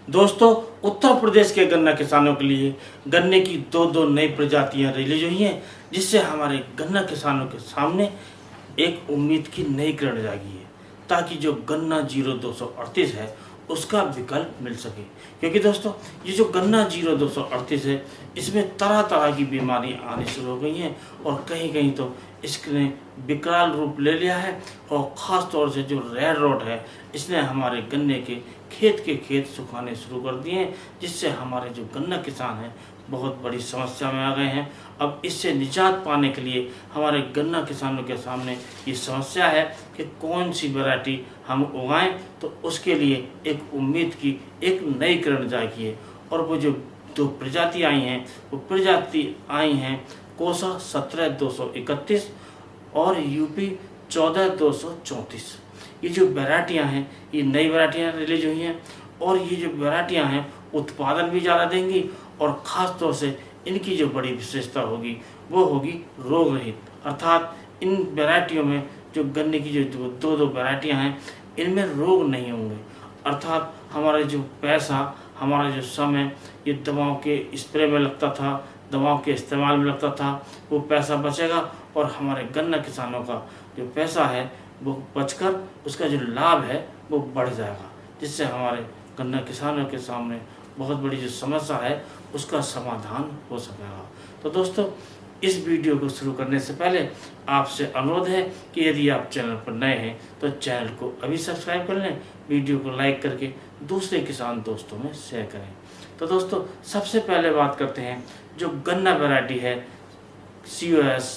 दोस्तों, उत्तर प्रदेश के गन्ना किसानों के लिए गन्ने की दो दो नई प्रजातियां रिलीज हुई हैं, जिससे हमारे गन्ना किसानों के सामने एक उम्मीद की नई किरण जागी है, ताकि जो गन्ना 0238 है उसका विकल्प मिल सके। क्योंकि दोस्तों, ये जो गन्ना 0238 है, इसमें तरह तरह की बीमारियां आनी शुरू हो गई हैं और कहीं कहीं तो इसने विकराल रूप ले लिया है। और ख़ास तौर से जो रेड रोट है, इसने हमारे गन्ने के खेत सुखाने शुरू कर दिए हैं, जिससे हमारे जो गन्ना किसान हैं बहुत बड़ी समस्या में आ गए हैं। अब इससे निजात पाने के लिए हमारे गन्ना किसानों के सामने ये समस्या है कि कौन सी वैरायटी हम उगाएं, तो उसके लिए एक उम्मीद की एक नई किरण जागी है। और वो जो दो प्रजाति आई हैं, वो प्रजाति आई हैं कोसा 17231 और यूपी 14234। ये जो वैरायटियाँ हैं, ये नई वैरायटियाँ रिलीज हुई हैं और ये जो वैरायटियाँ हैं उत्पादन भी ज़्यादा देंगी। और ख़ास तौर से इनकी जो बड़ी विशेषता होगी वो होगी रोग रहित, अर्थात इन वैरायटियों में जो गन्ने की जो दो दो वैरायटियाँ हैं, इनमें रोग नहीं होंगे। अर्थात हमारा जो पैसा, हमारा जो समय ये दवाओं के स्प्रे में लगता था, दवाओं के इस्तेमाल में लगता था, वो पैसा बचेगा और हमारे गन्ना किसानों का जो पैसा है वो बचकर उसका जो लाभ है वो बढ़ जाएगा, जिससे हमारे गन्ना किसानों के सामने बहुत बड़ी जो समस्या है उसका समाधान हो सकेगा। तो दोस्तों, इस वीडियो को शुरू करने से पहले आपसे अनुरोध है कि यदि आप चैनल पर नए हैं तो चैनल को अभी सब्सक्राइब कर लें, वीडियो को लाइक करके दूसरे किसान दोस्तों में शेयर करें। तो दोस्तों, सबसे पहले बात करते हैं जो गन्ना वैरायटी है COS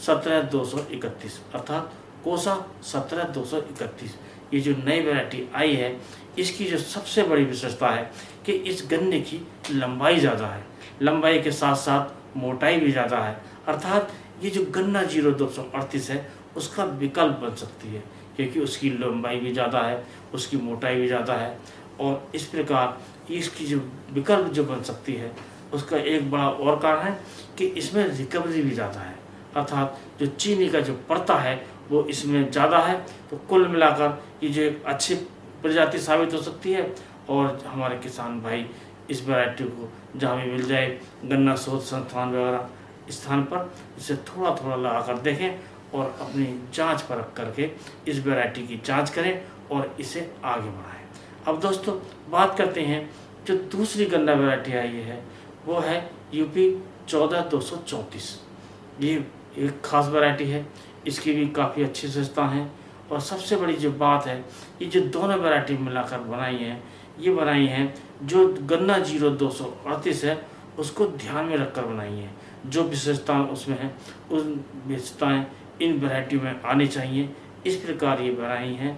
17231, अर्थात कोसा 17231। ये जो नई वैरायटी आई है, इसकी जो सबसे बड़ी विशेषता है कि इस गन्ने की लंबाई ज़्यादा है, लंबाई के साथ साथ मोटाई भी ज़्यादा है। अर्थात ये जो गन्ना 0238 है उसका विकल्प बन सकती है, क्योंकि उसकी लंबाई भी ज़्यादा है, उसकी मोटाई भी ज़्यादा है। और इस प्रकार इसकी जो विकल्प जो बन सकती है, उसका एक बड़ा और कारण है कि इसमें रिकवरी भी ज़्यादा है। अर्थात जो चीनी का जो परता है वो इसमें ज़्यादा है। तो कुल मिलाकर ये जो एक अच्छी प्रजाति साबित हो सकती है। और हमारे किसान भाई इस वैरायटी को जहाँ भी मिल जाए, गन्ना शोध संस्थान वगैरह स्थान पर, इसे थोड़ा थोड़ा लगा कर देखें और अपनी जांच परख करके इस वैरायटी की जांच करें और इसे आगे बढ़ाएं। अब दोस्तों, बात करते हैं जो दूसरी गन्ना वैरायटी आई है, वो है यूपी 14234। ये एक खास वैरायटी है, इसकी भी काफ़ी अच्छी विशेषता हैं। और सबसे बड़ी जो बात है, ये जो दोनों वैरायटी मिलाकर बनाई हैं, ये बनाई हैं जो गन्ना 0238 है उसको ध्यान में रखकर बनाई हैं। जो विशेषताएं उसमें हैं, उन विशेषताएं इन वैरायटियों में आनी चाहिए। इस प्रकार ये बनाई हैं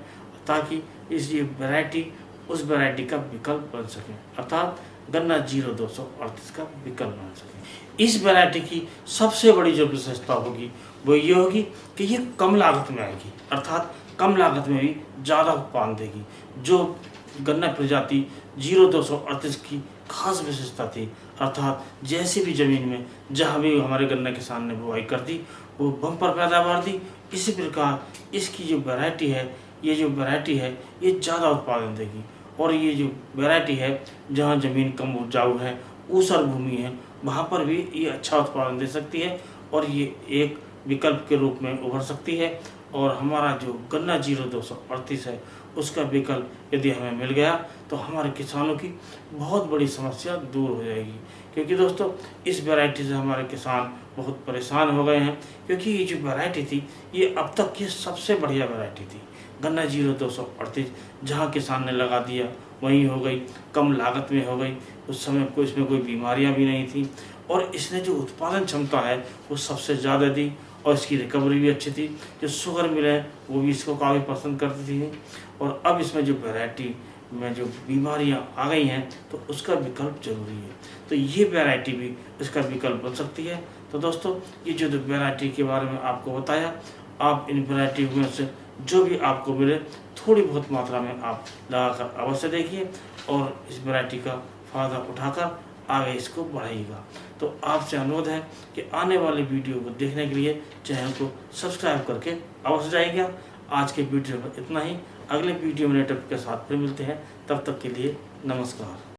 ताकि इस ये वैरायटी उस वैरायटी का विकल्प बन सके, अर्थात गन्ना 0238 का विकल्प बन सके। इस वैरायटी की सबसे बड़ी जो विशेषता होगी वो ये होगी कि ये कम लागत में आएगी, अर्थात कम लागत में भी ज़्यादा उत्पादन देगी। जो गन्ना प्रजाति 0238 की खास विशेषता थी, अर्थात जैसी भी ज़मीन में जहाँ भी हमारे गन्ना किसान ने बुआई कर दी वो बम्पर पैदावार दी। इसी प्रकार इसकी जो वैरायटी है, ये ज़्यादा उत्पादन देगी। और ये जो वैरायटी है, जहाँ ज़मीन कम उपजाऊ है, ऊसर भूमि है, वहाँ पर भी ये अच्छा उत्पादन दे सकती है और ये एक विकल्प के रूप में उभर सकती है। और हमारा जो गन्ना 0238 है उसका विकल्प यदि हमें मिल गया तो हमारे किसानों की बहुत बड़ी समस्या दूर हो जाएगी। क्योंकि दोस्तों, इस वैरायटी से हमारे किसान बहुत परेशान हो गए हैं, क्योंकि ये जो वैरायटी थी ये अब तक की सबसे बढ़िया वैरायटी थी। गन्ना 0238 जहाँ किसान ने लगा दिया वहीं हो गई, कम लागत में हो गई, उस समय इसमें कोई बीमारियां भी नहीं थी और इसने जो उत्पादन क्षमता है वो सबसे ज़्यादा दी और इसकी रिकवरी भी अच्छी थी। जो शुगर मिल है वो भी इसको काफ़ी पसंद करती थी। और अब इसमें जो वैरायटी में जो बीमारियां आ गई हैं तो उसका विकल्प जरूरी है, तो ये वैरायटी भी इसका विकल्प बन सकती है। तो दोस्तों, ये जो वैरायटी के बारे में आपको बताया, आप इन वैरायटी में से जो भी आपको मिले थोड़ी बहुत मात्रा में आप लगाकर अवश्य देखिए और इस वैरायटी का फ़ायदा उठाकर आगे इसको बढ़ाइएगा। तो आपसे अनुरोध है कि आने वाले वीडियो को देखने के लिए चैनल को सब्सक्राइब करके अवश्य जाइएगा। आज के वीडियो में इतना ही। अगले वीडियो में नए टॉपिक के साथ फिर मिलते हैं। तब तक के लिए नमस्कार।